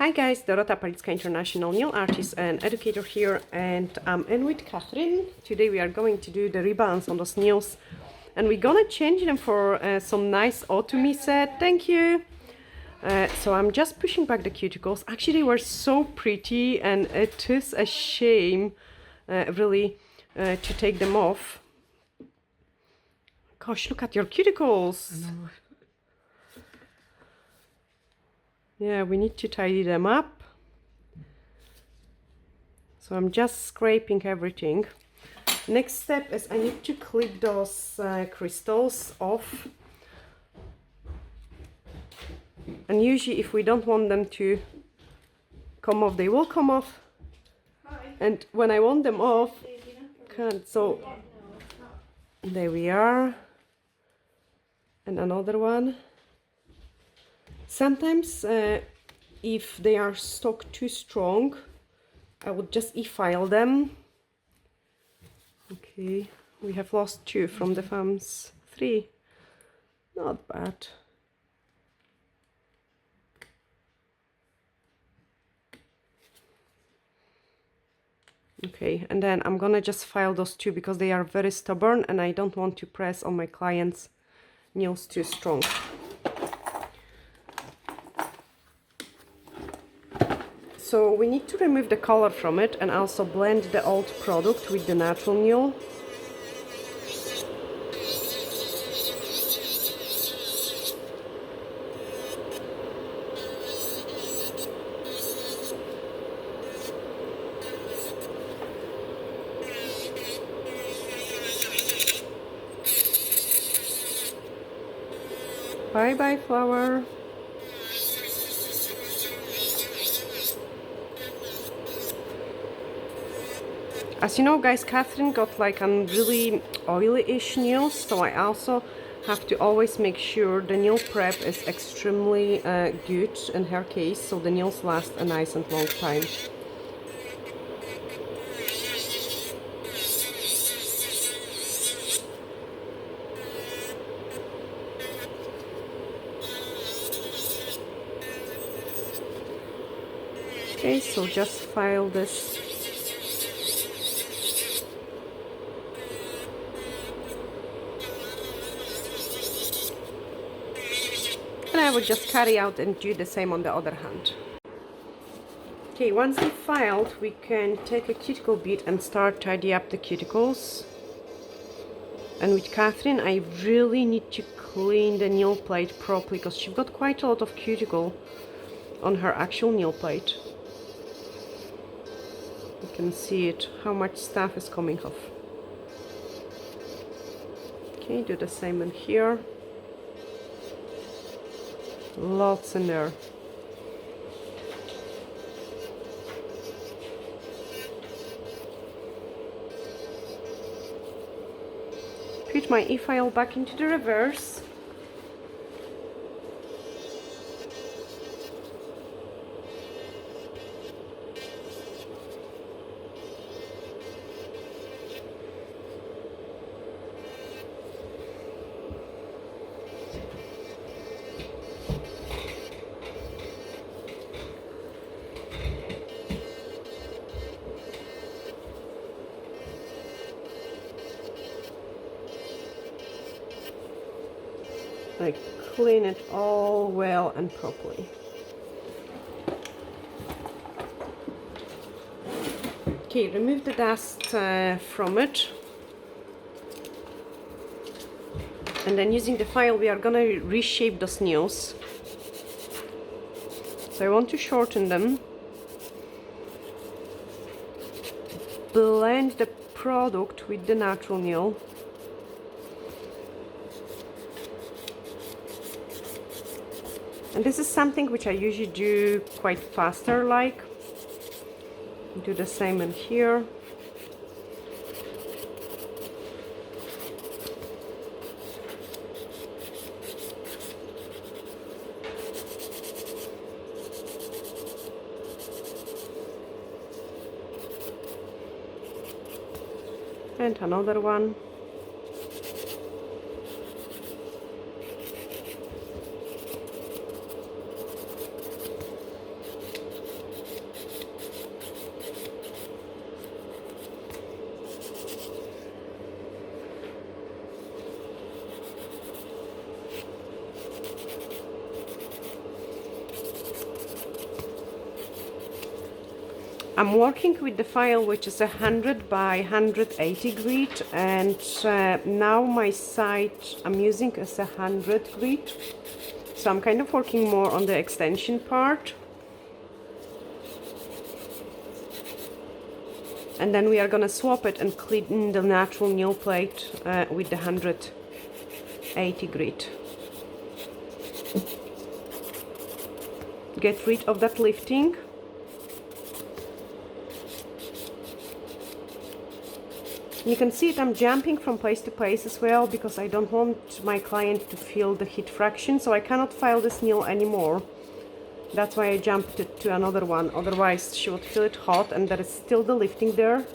Hi guys, Dorota International nail artist and educator here, and I'm in with Catherine. Today we are going to do the rebalance on those nails, and we're gonna change them for some nice autumny set. Thank you. So I'm just pushing back the cuticles. Actually, they were so pretty, and it is a shame, really, to take them off. Gosh, look at your cuticles. I know. Yeah, we need to tidy them up. So I'm just scraping everything. Next step is I need to clip those crystals off. And usually if we don't want them to come off, they will come off. And when I want them off, can't. So there we are. And another one. Sometimes if they are stuck too strong, I would just e-file them. Okay, we have lost 2 from the thumbs. 3, not bad. Okay, and then I'm gonna just file those 2 because they are very stubborn and I don't want to press on my client's nails too strong. So we need to remove the color from it and also blend the old product with the natural nail. Bye bye flower. As you know guys, Catherine got like really oily-ish nails, so I also have to always make sure the nail prep is extremely good in her case, so the nails last a nice and long time. Okay, so just file this. And I would just carry out and do the same on the other hand. Okay, once we filed, we can take a cuticle bead and start tidy up the cuticles. And with Catherine, I really need to clean the nail plate properly because she's got quite a lot of cuticle on her actual nail plate. You can see it, how much stuff is coming off. Okay, do the same in here. Lots in there. Put my e-file back into the reverse. Like clean it all well and properly. Okay, remove the dust from it. And then using the file we are gonna reshape those nails. So I want to shorten them. Blend the product with the natural nail. And this is something which I usually do quite faster like. Do the same in here. And another one. I'm working with the file which is 100 by 180 grit, and now my site I'm using is 100 grit, so I'm kind of working more on the extension part. And then we are gonna swap it and clean the natural nail plate with the 180 grit. Get rid of that lifting. You can see it, I'm jumping from place to place as well because I don't want my client to feel the heat fraction, so I cannot file this nail anymore. That's why I jumped it to another one, otherwise she would feel it hot and there is still the lifting there.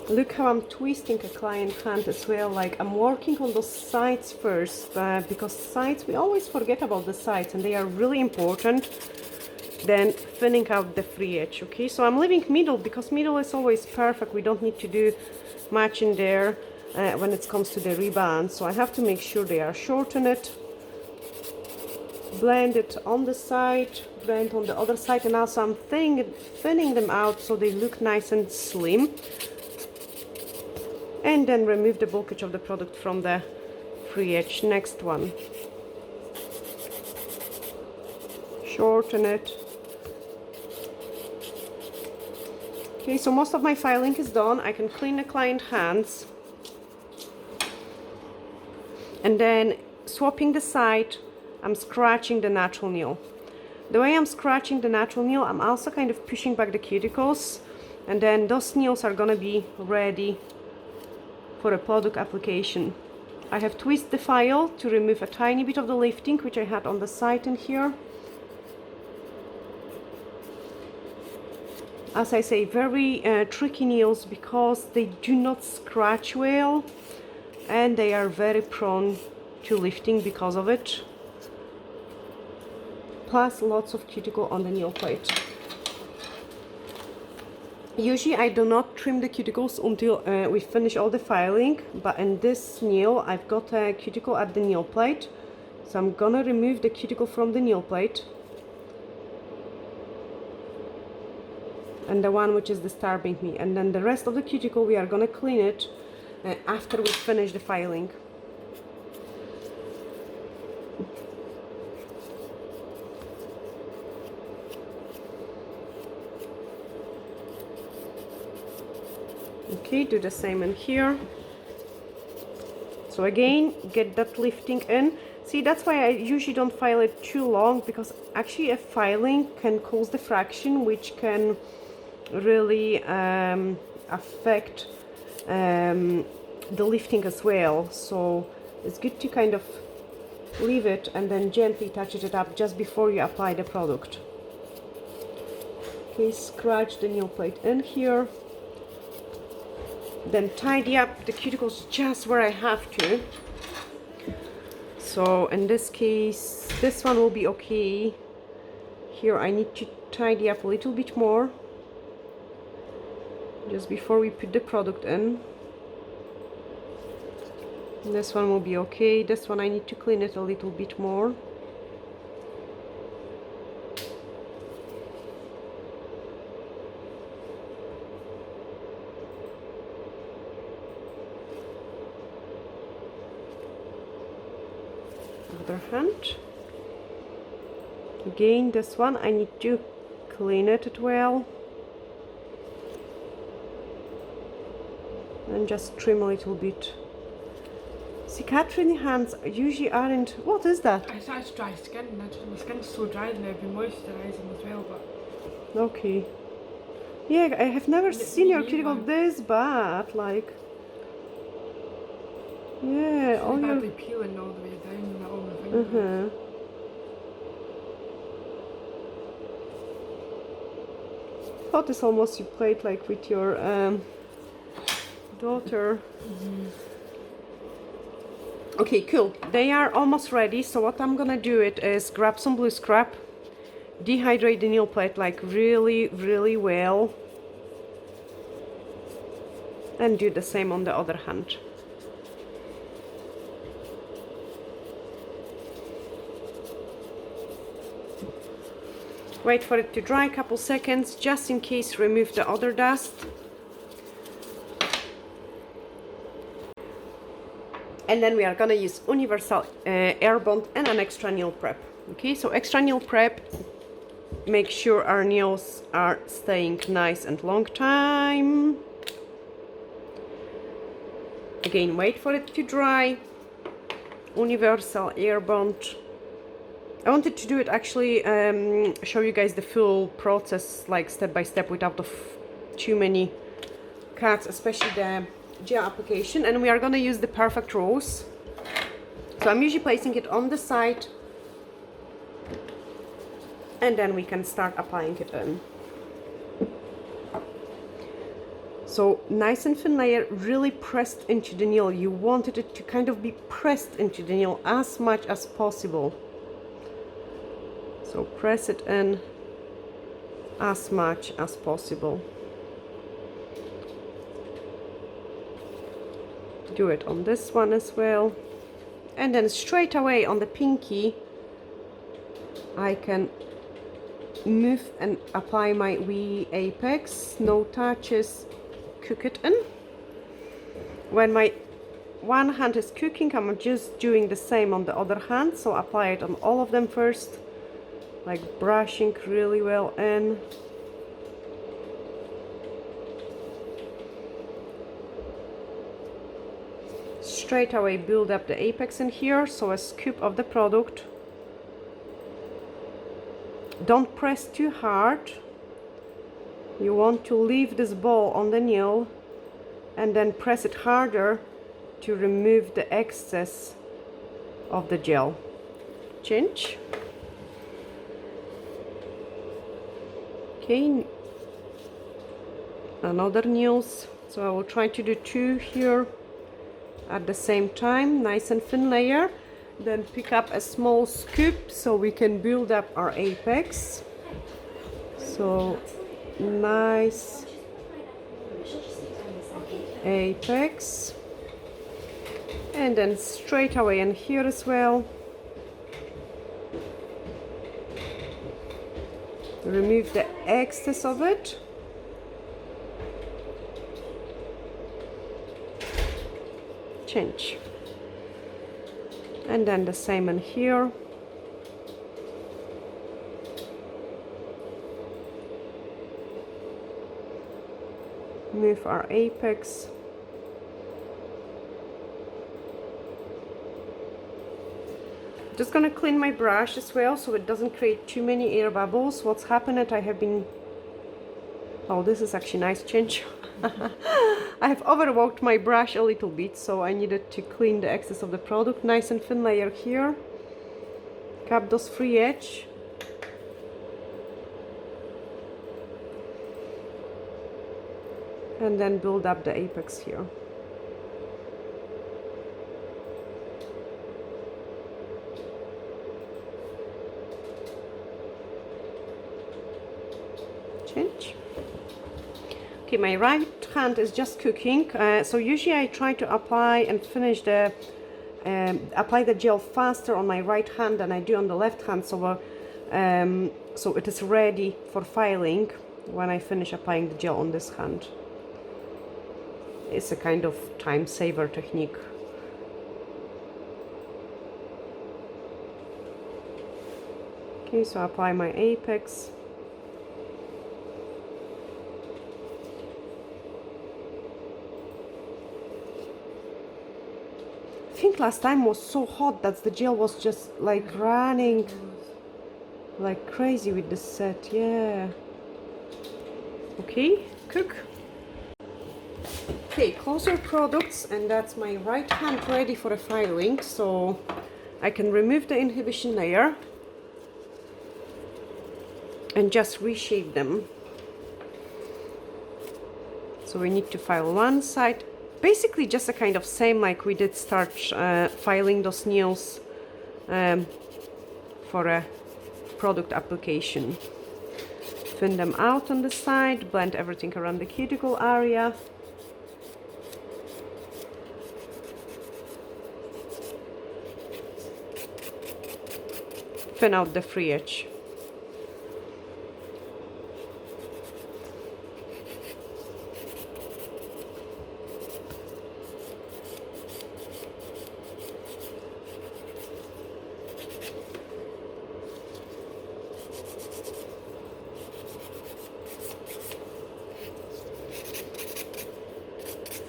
Look how I'm twisting a client hand as well, like I'm working on those sides first, because sides, we always forget about the sides and they are really important, then thinning out the free edge. Okay, so I'm leaving middle because middle is always perfect, we don't need to do much in there when it comes to the rebound, so I have to make sure they are shorten it, blend it on the side, blend on the other side, and also I'm thinning them out so they look nice and slim. And then remove the bulkage of the product from the free edge. Next one. Shorten it. Okay, so most of my filing is done. I can clean the client hands. And then swapping the side, I'm scratching the natural nail. The way I'm scratching the natural nail, I'm also kind of pushing back the cuticles. And then those nails are gonna be ready for a product application. I have twisted the file to remove a tiny bit of the lifting which I had on the side in here. As I say, very tricky nails because they do not scratch well and they are very prone to lifting because of it. Plus lots of cuticle on the nail plate. Usually I do not trim the cuticles until we finish all the filing, but in this nail I've got a cuticle at the nail plate, so I'm gonna remove the cuticle from the nail plate and the one which is disturbing me, and then the rest of the cuticle we are gonna clean it after we finish the filing. Okay, do the same in here. So again, get that lifting in. See, that's why I usually don't file it too long, because actually a filing can cause diffraction, which can really affect the lifting as well. So it's good to kind of leave it and then gently touch it up just before you apply the product. Okay, scratch the nail plate in here. Then tidy up the cuticles just where I have to. So in this case, this one will be okay. Here I need to tidy up a little bit more just before we put the product in. This one will be okay. This one I need to clean it a little bit more. Other hand. Again, this one I need to clean it well and just trim a little bit. See, Catherine hands usually aren't. What is that? I started to dry skin, and my skin's so dry and I've been moisturising as well. But okay, yeah, I have never seen your cuticle this bad. Like, yeah, all your badly peeling all the way down and all my fingers. Thought this almost you played like with your daughter. Okay, cool. They are almost ready. So what I'm gonna do it is grab some blue scrap, dehydrate the nail plate like really well, and do the same on the other hand. Wait for it to dry a couple seconds, just in case remove the other dust. And then we are gonna use universal air bond and an extra nail prep. Okay, so extra nail prep, make sure our nails are staying nice and long time. Again, wait for it to dry. Universal air bond. I wanted to do it actually, show you guys the full process, like step by step, without too many cuts, especially the gel application. And we are gonna use the Perfect Rose. So I'm usually placing it on the side, and then we can start applying it in. So nice and thin layer, really pressed into the nail. You wanted it to kind of be pressed into the nail as much as possible. So press it in as much as possible. Do it on this one as well. And then straight away on the pinky, I can move and apply my wee apex, no touches, cook it in. When my one hand is cooking, I'm just doing the same on the other hand, so apply it on all of them first, like brushing really well in. Straight away build up the apex in here, so a scoop of the product. Don't press too hard. You want to leave this ball on the nail and then press it harder to remove the excess of the gel. Change. Okay, another nails, so I will try to do 2 here at the same time, nice and thin layer. Then pick up a small scoop so we can build up our apex. So nice apex, and then straight away in here as well. Remove the excess of it. Change. And then the same in here. Move our apex. Just gonna clean my brush as well so it doesn't create too many air bubbles. What's happened, I have been, oh, this is actually nice change. I have overworked my brush a little bit, so I needed to clean the excess of the product. Nice and thin layer here. Cap those free edge. And then build up the apex here. Change. Okay, my right hand is just cooking, so usually I try to apply and finish the apply the gel faster on my right hand than I do on the left hand, so so it is ready for filing when I finish applying the gel on this hand. It's a kind of time saver technique. Okay, so I apply my apex. I think last time was so hot that the gel was just like running like crazy with this set. Yeah. Okay, cook. Okay, close your products, and that's my right hand ready for a filing, so I can remove the inhibition layer and just reshape them. So we need to file one side. Basically just a kind of same like we did start filing those nails for a product application. Thin them out on the side, blend everything around the cuticle area. Thin out the free edge.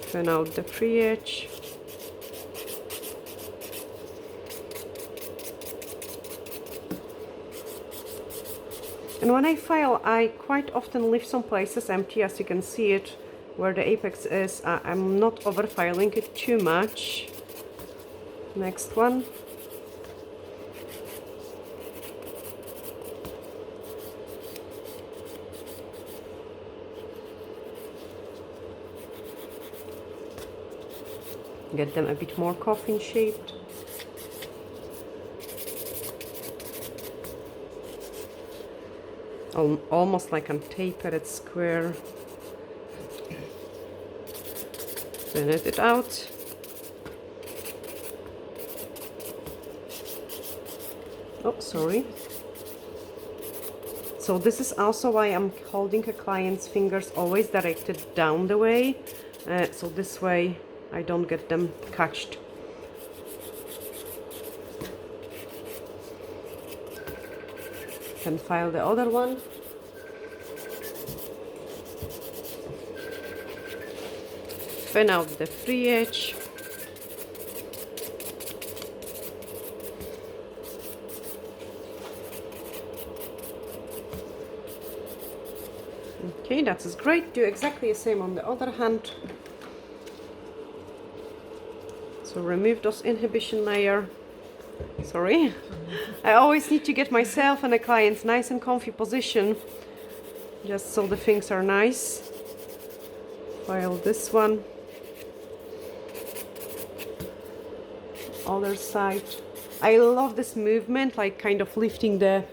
Thin out the free edge. And when I file, I quite often leave some places empty, as you can see it, where the apex is. I'm not over filing it too much. Next one. Get them a bit more coffin shaped. Almost like a tapered square. Thin it out. Oh, sorry. So this is also why I'm holding a client's fingers always directed down the way. So this way I don't get them catched. Can file the other one. Thin out the free edge. Okay, that is great. Do exactly the same on the other hand. So remove those inhibition layer. Sorry. I always need to get myself and the client's nice and comfy position, just so the things are nice. File this one. Other side. I love this movement, like kind of lifting the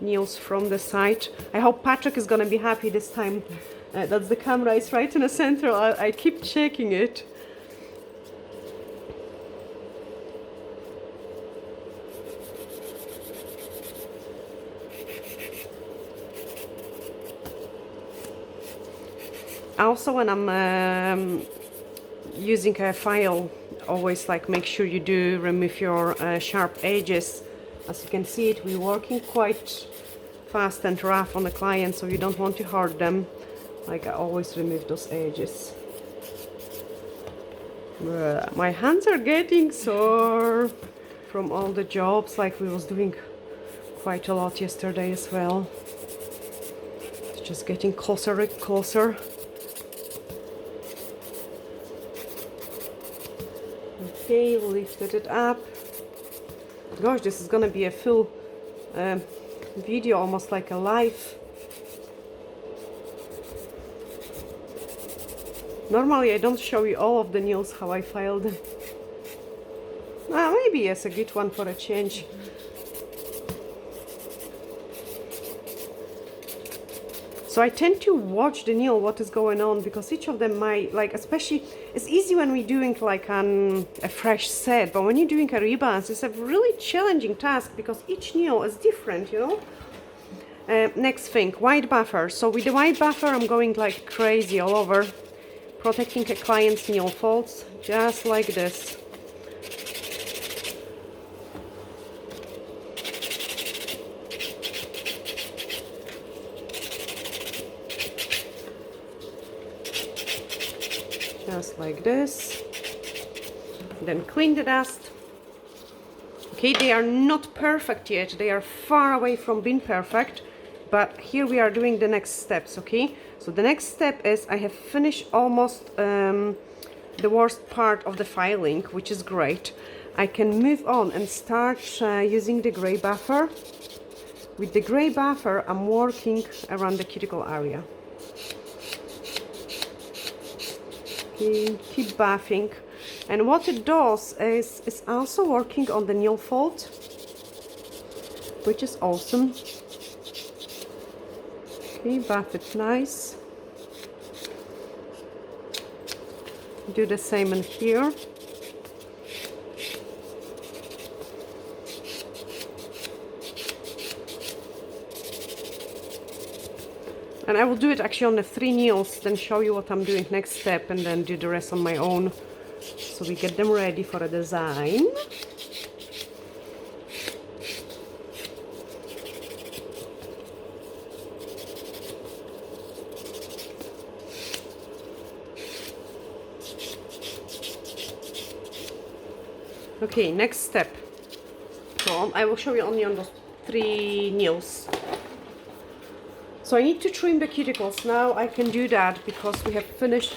nails from the side. I hope Patrick is gonna be happy this time. That's the camera is right in the center. I keep checking it. Also, when I'm using a file, always like make sure you do remove your sharp edges. As you can see it, we're working quite fast and rough on the client, so you don't want to hurt them. Like I always remove those edges. My hands are getting sore from all the jobs, like we was doing quite a lot yesterday as well. It's just getting closer and closer. Okay, lifted it up. Gosh, this is gonna be a full video, almost like a live. Normally I don't show you all of the nails how I file them. Maybe yes, a good one for a change. So I tend to watch the nail, what is going on, because each of them might, like, especially, it's easy when we're doing like a fresh set, but when you're doing a rebalance, it's a really challenging task because each nail is different, you know. Next thing, white buffer. So with the white buffer, I'm going like crazy all over, protecting a client's nail folds, just like this. Just like this. Then clean the dust. Okay, they are not perfect yet. They are far away from being perfect. But here we are doing the next steps, okay? So the next step is I have finished almost the worst part of the filing, which is great. I can move on and start using the gray buffer. With the gray buffer, I'm working around the cuticle area. Okay, keep buffing. And what it does is it's also working on the nail fold, which is awesome. Okay, buff it nice. Do the same in here. And I will do it actually on the 3 nails, then show you what I'm doing next step, and then do the rest on my own. So we get them ready for a design. Okay, next step. So I will show you only on those 3 nails. So I need to trim the cuticles. Now I can do that because we have finished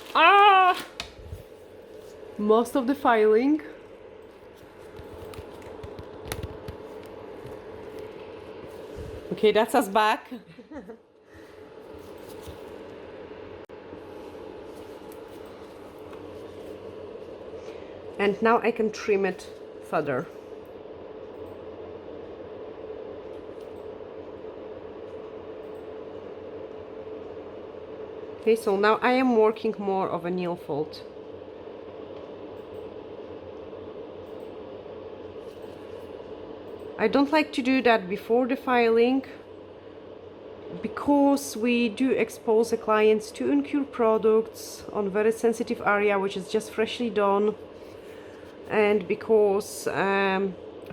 most of the filing. Okay, that's us back. And now I can trim it further. Okay, so now I am working more of a nail fold. I don't like to do that before the filing because we do expose the clients to impure products on very sensitive area which is just freshly done, and because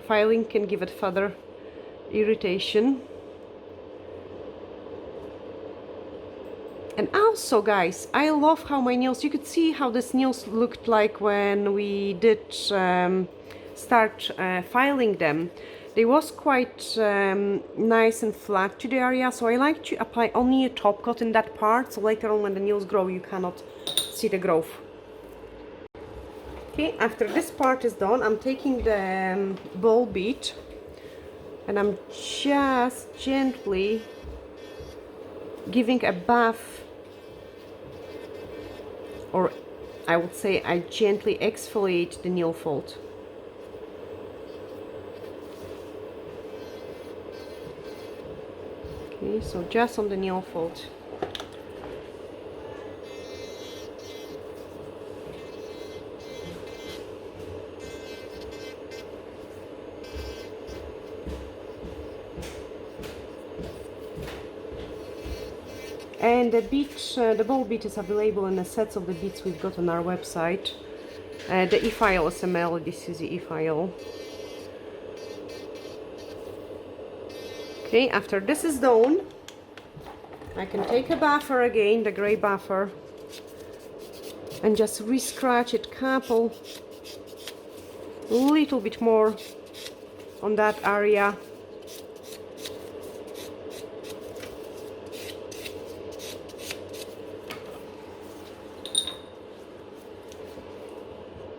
filing can give it further irritation. And also, guys, I love how my nails, you could see how these nails looked like when we did start filing them. They was quite nice and flat to the area, so I like to apply only a top coat in that part, so later on when the nails grow you cannot see the growth. Okay, after this part is done, I'm taking the ball bead and I'm just gently giving a buff, or I would say I gently exfoliate the nail fold. Okay, so just on the nail fold. And the bead, the ball bead is available in the sets of the beads we've got on our website. The e-file SML, this is the e-file. Okay, after this is done, I can take a buffer again, the gray buffer, and just re-scratch it a little bit more on that area.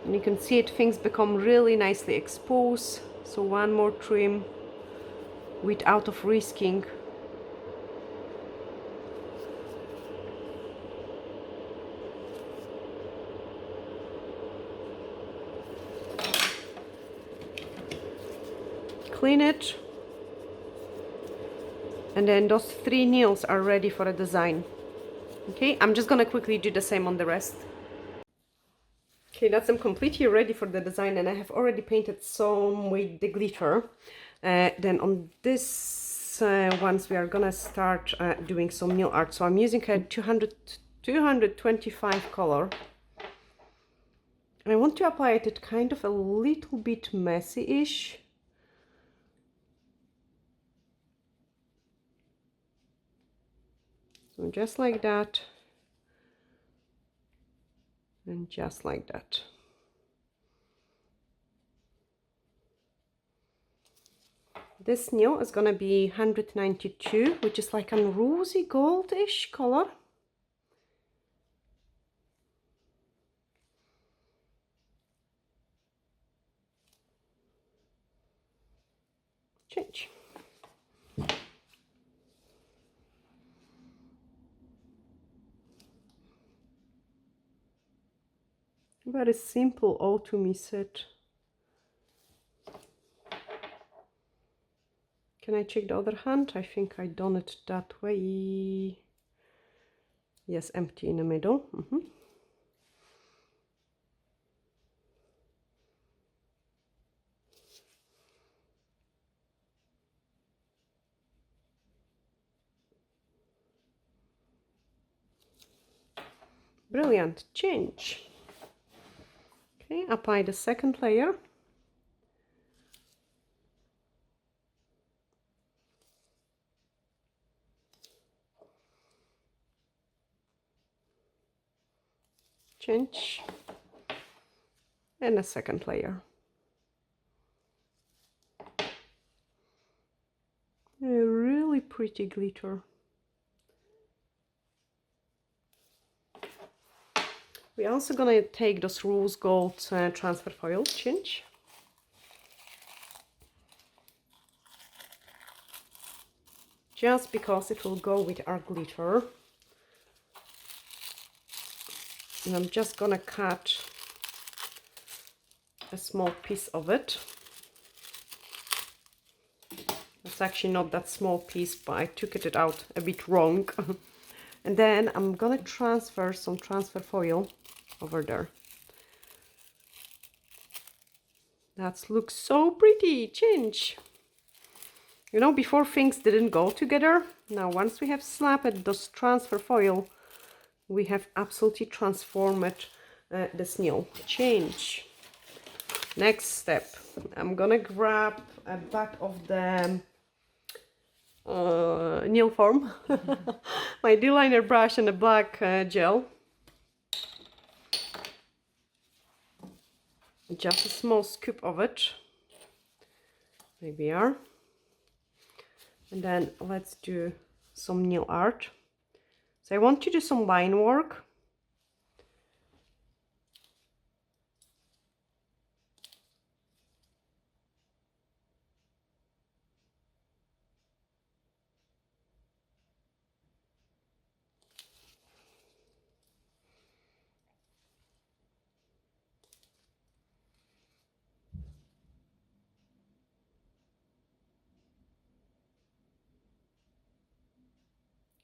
And you can see it, things become really nicely exposed. So one more trim without of risking. Clean it. And then those 3 nails are ready for a design. Okay, I'm just gonna quickly do the same on the rest. Okay, that's them completely ready for the design, and I have already painted some with the glitter. Then on this ones we are gonna start doing some nail art. So I'm using a 225 color. And I want to apply it kind of a little bit messy-ish. So just like that. And just like that. This nail is gonna be 192, which is like a rosy goldish color. Change. Very simple autumn set. Can I check the other hand? I think I done it that way. Yes, empty in the middle. Brilliant. Change. Okay, apply the second layer. Change. And a second layer. A really pretty glitter. We're also gonna take those rose gold transfer foil, change. Just because it will go with our glitter. And I'm just gonna cut a small piece of it. It's actually not that small piece, but I took it out a bit wrong. And then I'm gonna transfer some transfer foil over there. That looks so pretty. Change. You know, before things didn't go together. Now once we have slapped those transfer foil, we have absolutely transformed the snail. Change. Next step, I'm gonna grab a back of the nail form, my D-liner brush and a black gel. Just a small scoop of it. There we are. And then let's do some nail art. So I want to do some line work.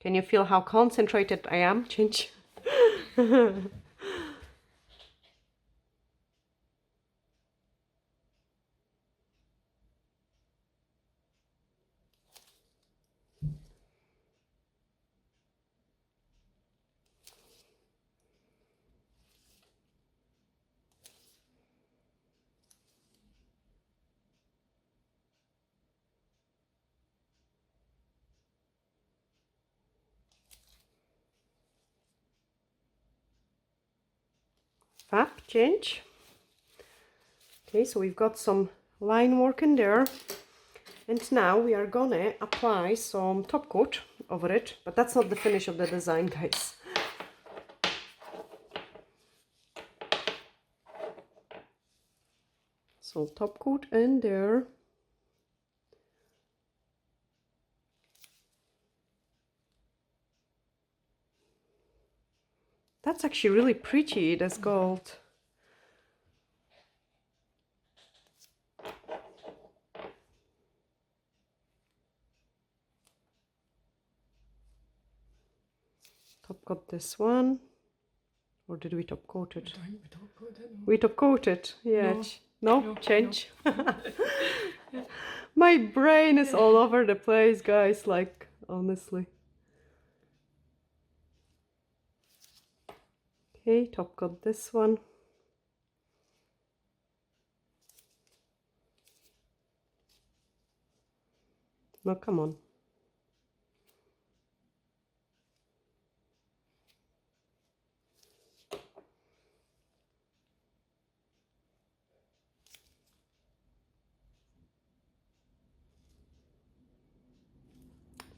Can you feel how concentrated I am? Change. Fab, change. Okay, so we've got some line work in there. And now we are gonna apply some top coat over it, but that's not the finish of the design, guys. So top coat in there. That's actually really pretty, this gold. Top coat this one. Or did we top coat it? I think we top coated it. We top coat it, yeah. No. No? Change. My brain is all over the place, guys, like, honestly. Okay, top coat this one. No, come on.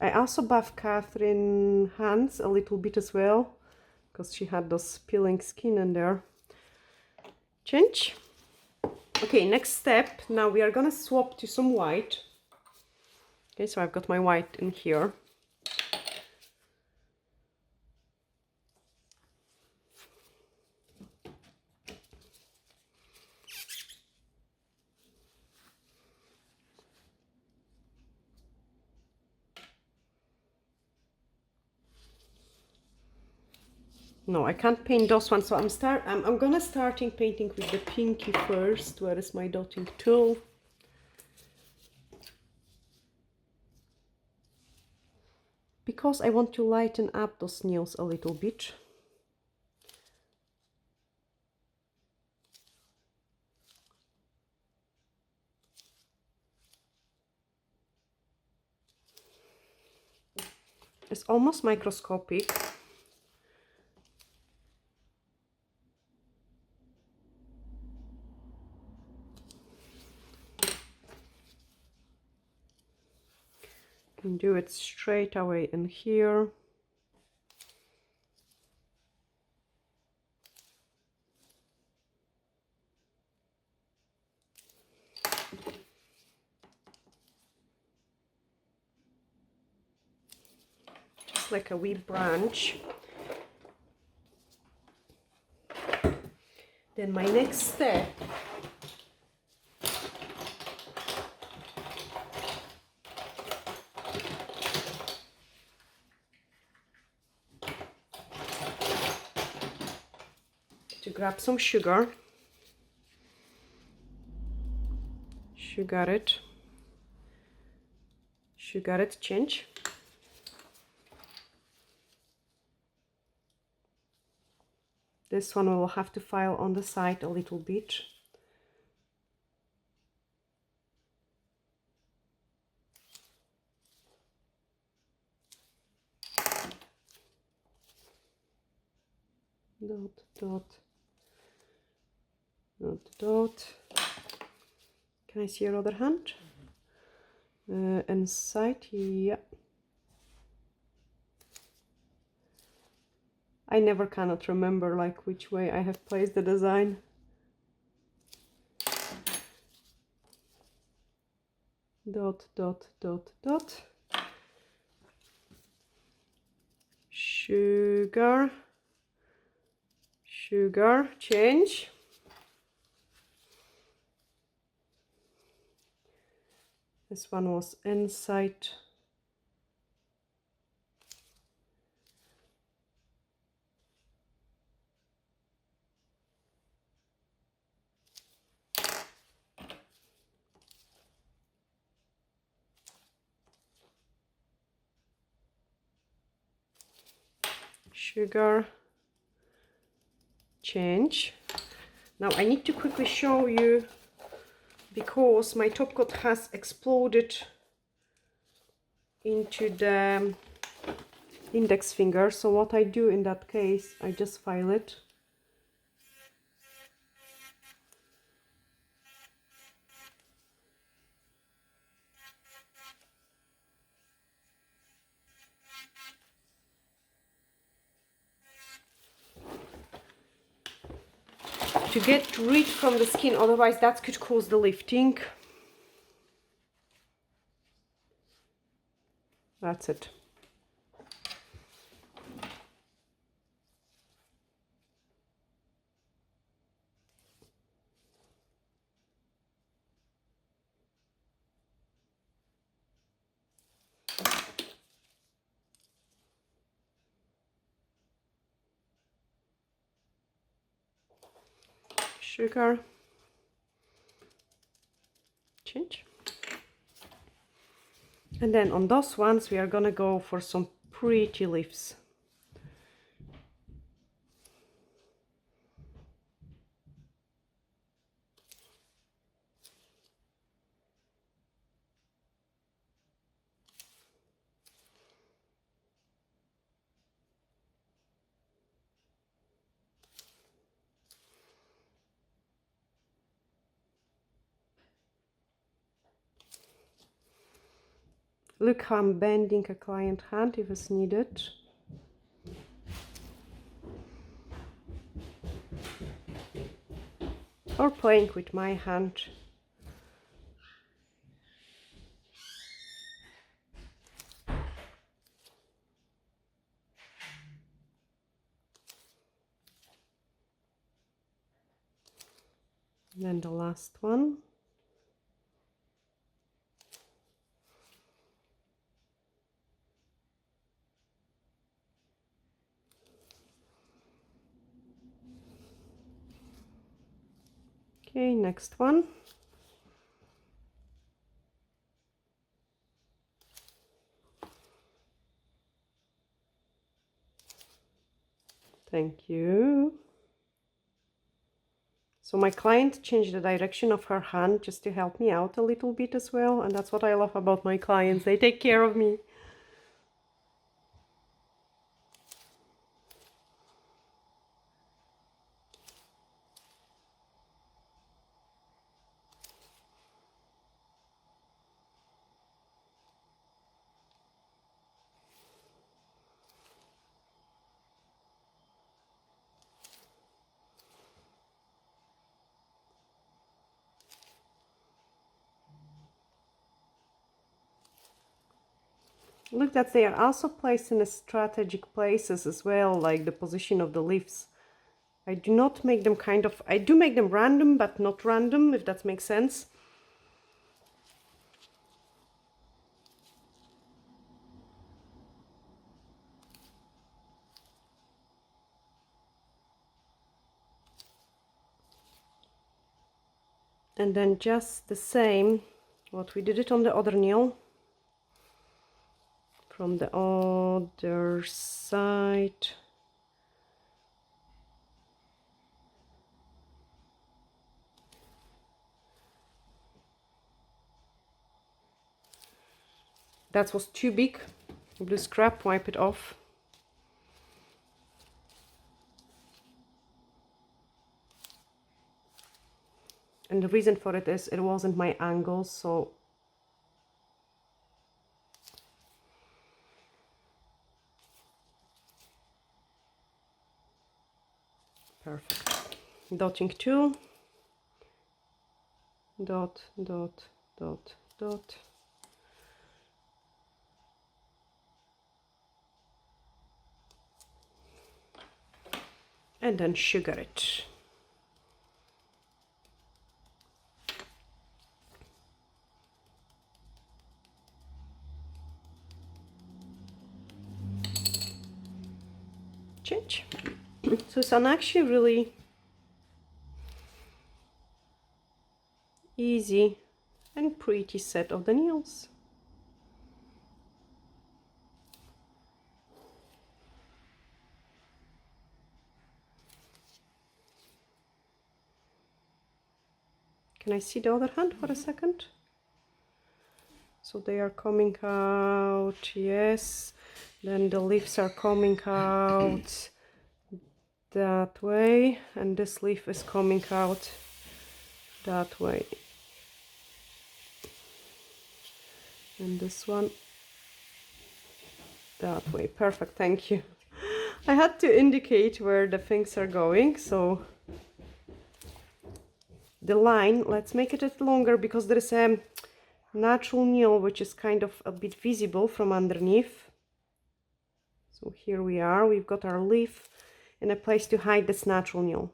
I also buffed Catherine's hands a little bit as well, because she had those peeling skin in there. Change. Okay, next step. Now we are gonna swap to some white. Okay, so I've got my white in here. No, I can't paint those ones, so I'm gonna starting painting with the pinky first. Where is my dotting tool? Because I want to lighten up those nails a little bit. It's almost microscopic. Can do it straight away in here. Just like a wee branch. Then my next step to grab some sugar. Sugar it, change. This one we will have to file on the side a little bit. Dot, dot, dot, dot. Can I see your other hand? Inside, yeah. I never cannot remember like which way I have placed the design. Dot, dot, dot, dot. Sugar, sugar, change. This one was inside. Sugar, change. Now I need to quickly show you, because my top coat has exploded into the index finger. So what I do in that case, I just file it. To get rid from the skin, otherwise that could cause the lifting. That's it. Sugar, change. And then on those ones we are gonna go for some pretty leaves. Look how I'm bending a client hand if it's needed. Or playing with my hand. And then the last one. next one. Thank you. So my client changed the direction of her hand just to help me out a little bit as well, and that's what I love about my clients. They take care of me. Look that they are also placed in strategic places as well, like the position of the leaves. I do not make them I do make them random, but not random, if that makes sense. And then just the same, what we did it on the other nail. From the other side. That was too big. Blue scrap, wipe it off. And the reason for it is it wasn't my angle, so perfect. Dotting tool. Dot, dot, dot, dot. And then sugar it. Change. So it's an actually really easy and pretty set of the nails. Can I see the other hand for a second? So they are coming out, yes. Then the leaves are coming out that way, and this leaf is coming out that way. And this one that way. Perfect, thank you. I had to indicate where the things are going, so the line, let's make it a little longer because there is a natural nail which is kind of a bit visible from underneath. So here we are, we've got our leaf in a place to hide this natural nail.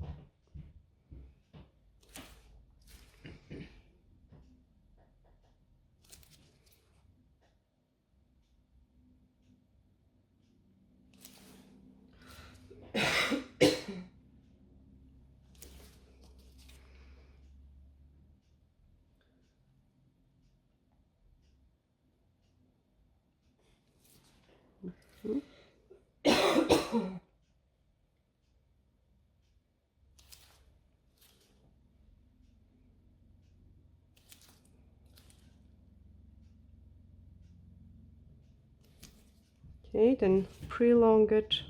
Okay, then prolong it.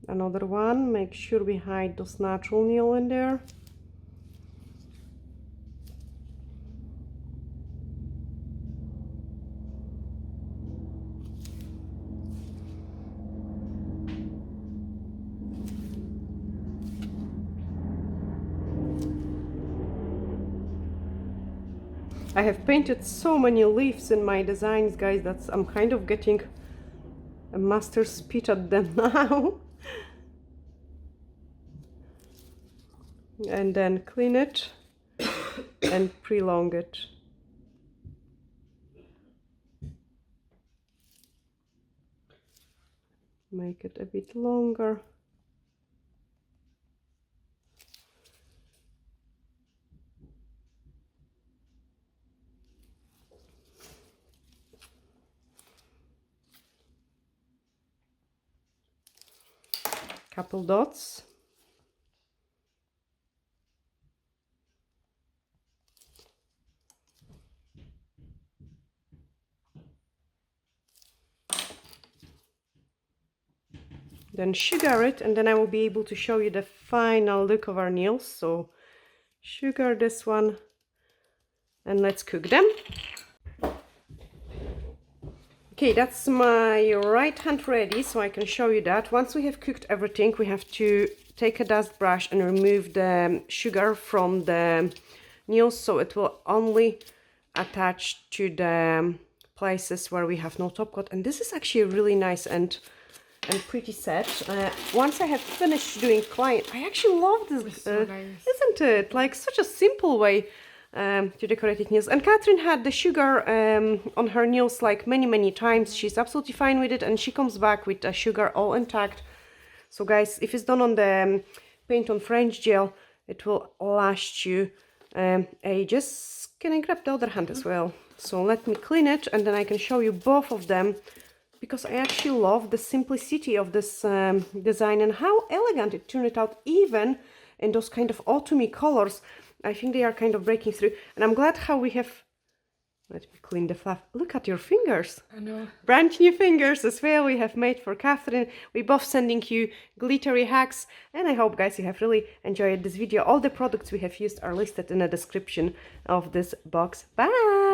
Another one, make sure we hide those natural nail in there. I have painted so many leaves in my designs, guys, that I'm kind of getting a master speed at them now. and then clean it and prolong it. Make it a bit longer. Couple dots. Then sugar it, and then I will be able to show you the final look of our nails. So sugar this one, and let's cook them. Okay, that's my right hand ready, so I can show you that. Once we have cooked everything, we have to take a dust brush and remove the sugar from the nails, so it will only attach to the places where we have no top coat. And this is actually really nice and pretty set. Once I have finished doing client, I actually love this, It's so nice. isn't it? Like such a simple way to decorate it nails. And Catherine had the sugar on her nails like many times. She's absolutely fine with it, and she comes back with the sugar all intact. So guys, if it's done on the paint on French gel, it will last you ages. Can I grab the other hand as well? So let me clean it, and then I can show you both of them, because I actually love the simplicity of this design and how elegant it turned out, even in those kind of autumny colors. I think they are kind of breaking through, and I'm glad how we have, let me clean the fluff. Look at your fingers. I know. Brand new fingers as well we have made for Catherine. We both sending you glittery hacks, and I hope guys you have really enjoyed this video. All the products we have used are listed in the description of this box. Bye!